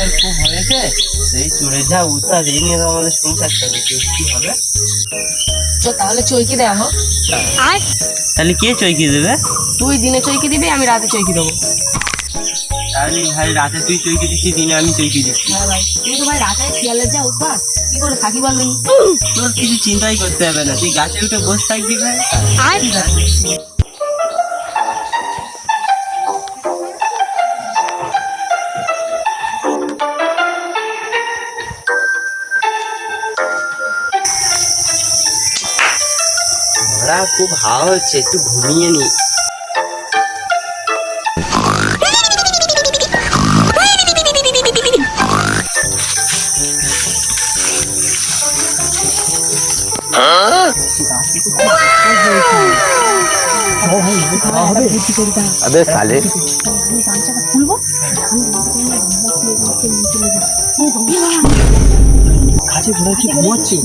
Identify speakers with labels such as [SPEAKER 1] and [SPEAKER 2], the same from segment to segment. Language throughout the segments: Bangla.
[SPEAKER 1] রোজগার খুব হয়েছে, এই চোরের যা উৎপাদ এই নিয়ে আমাদের সংসারটা কি হবে।
[SPEAKER 2] তো তাহলে চৈকি দেওয়া হোক।
[SPEAKER 1] তাহলে কে চৈকি দেবে?
[SPEAKER 2] তুই দিনে চৈকি দিবি, আমি রাতে চৈকি দেবো।
[SPEAKER 1] তাহলে ভাই রাতে তুই চৈকি দিচ্ছি, দিনে আমি চৈকি দিচ্ছি।
[SPEAKER 2] হ্যাঁ ভাই, কিন্তু ভাই রাতে শিয়ালের যা উৎপাত, কি করে থাকি বলবি?
[SPEAKER 1] তোর কিছু চিন্তাই করতে হবে না, তুই গাছে উঠে বসে থাকবি ভাই। ওরা খুব হাওয়া হচ্ছে, একটু ঘুমিয়ে নি।
[SPEAKER 3] अबे साले
[SPEAKER 4] গাছে ঘোরা কি ঘুমাচ্ছি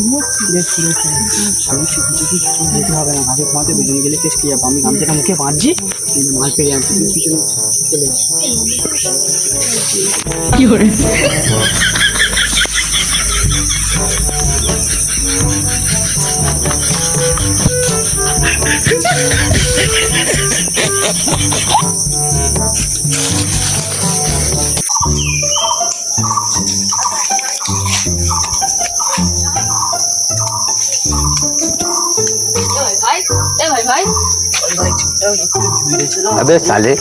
[SPEAKER 4] যেতে হবে না, গাছে ঘুমাতে দুজন গেলে কেস কি যাবো। আমি গামছাটা মুখে বাঁধছি, মাল পেয়ে আনছি, পিছনে চলে
[SPEAKER 2] কি করে?
[SPEAKER 3] अबे साले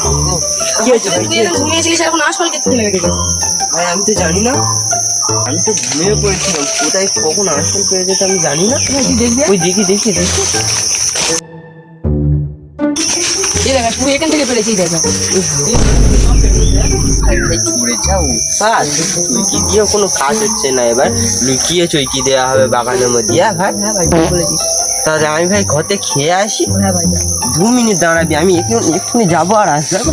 [SPEAKER 2] ঘুমিয়েছিলিস, এখন আসল কে তুলে রেখে গেছে?
[SPEAKER 1] ভাই আমি তো জানি না, আমি তো ঘুমিয়ে পড়েছিলাম, কোথায় কখন আসল পেয়ে যেত আমি জানি না। ওই দেখি দেখি দেখি
[SPEAKER 2] তুই এখান থেকে পেরেছিস, দেখা
[SPEAKER 1] ঘুরে যাও কাজ চৈকি দিয়ে কোনো কাজ হচ্ছে না, এবার লুকিয়ে চৈকি দেওয়া হবে বাগানের মধ্যে। ভাই
[SPEAKER 2] হ্যাঁ ভাই, বলেছিস।
[SPEAKER 1] তাহলে আমি ভাই ঘরে খেয়ে আসি।
[SPEAKER 2] হ্যাঁ ভাই,
[SPEAKER 1] 2 মিনিট দাঁড়াবি, আমি এক্ষুনি যাবো আর আসবো।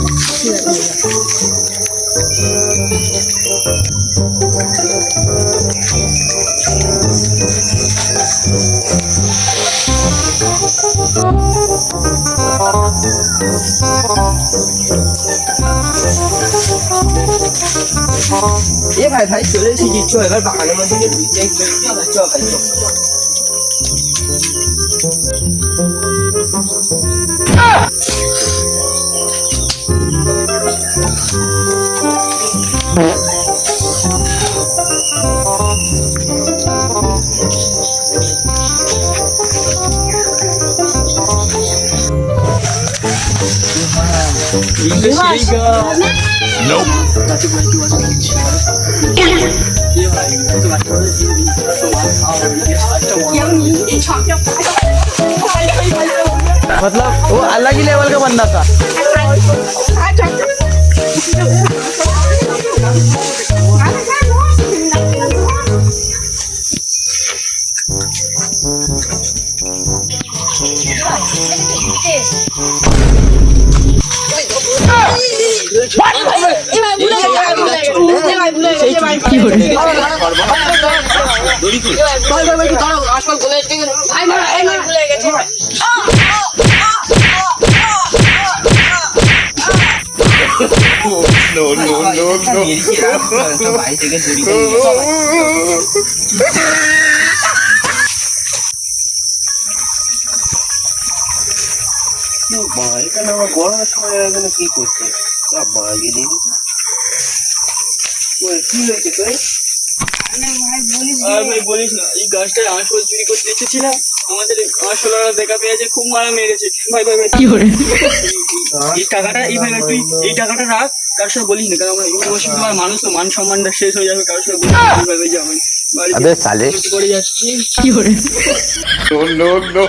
[SPEAKER 1] এ ভাই ভাই চলে এসেছি, চো এবার বাগানের মধ্যে চো ভাই চো।
[SPEAKER 4] मतलब वो अलग ही लेवल का बंदा था।
[SPEAKER 1] বাড়ি থেকে চুরি করে এখানে আমার গরমের সময় এখানে কি করছে? বাড়ি দেখি কি হয়েছে তোর?
[SPEAKER 4] ভাই বলিস না, এই গাছটায় আঁশফল চুরি করতে এসেছিলাম, আমাদের আঁশফলরা দেখা পেয়েছে, খুব মারা মেরেছে। ভাই ভাই ভাই
[SPEAKER 2] কি করে?
[SPEAKER 4] এই টাকাটা, এই ভাই ভাই তুই এই টাকাটা রাখ, কারোর সঙ্গে বলিস না, কারণ আমরা ইউনিভার্সিটি তোমার মানুষ তো, মান সম্মানটা শেষ হয়ে যাবে, কারোর সঙ্গে বলিস না। ভাই ভাই যাবেন
[SPEAKER 3] अबे साले
[SPEAKER 4] করে যাচ্ছি।
[SPEAKER 2] কি করে?
[SPEAKER 3] no no no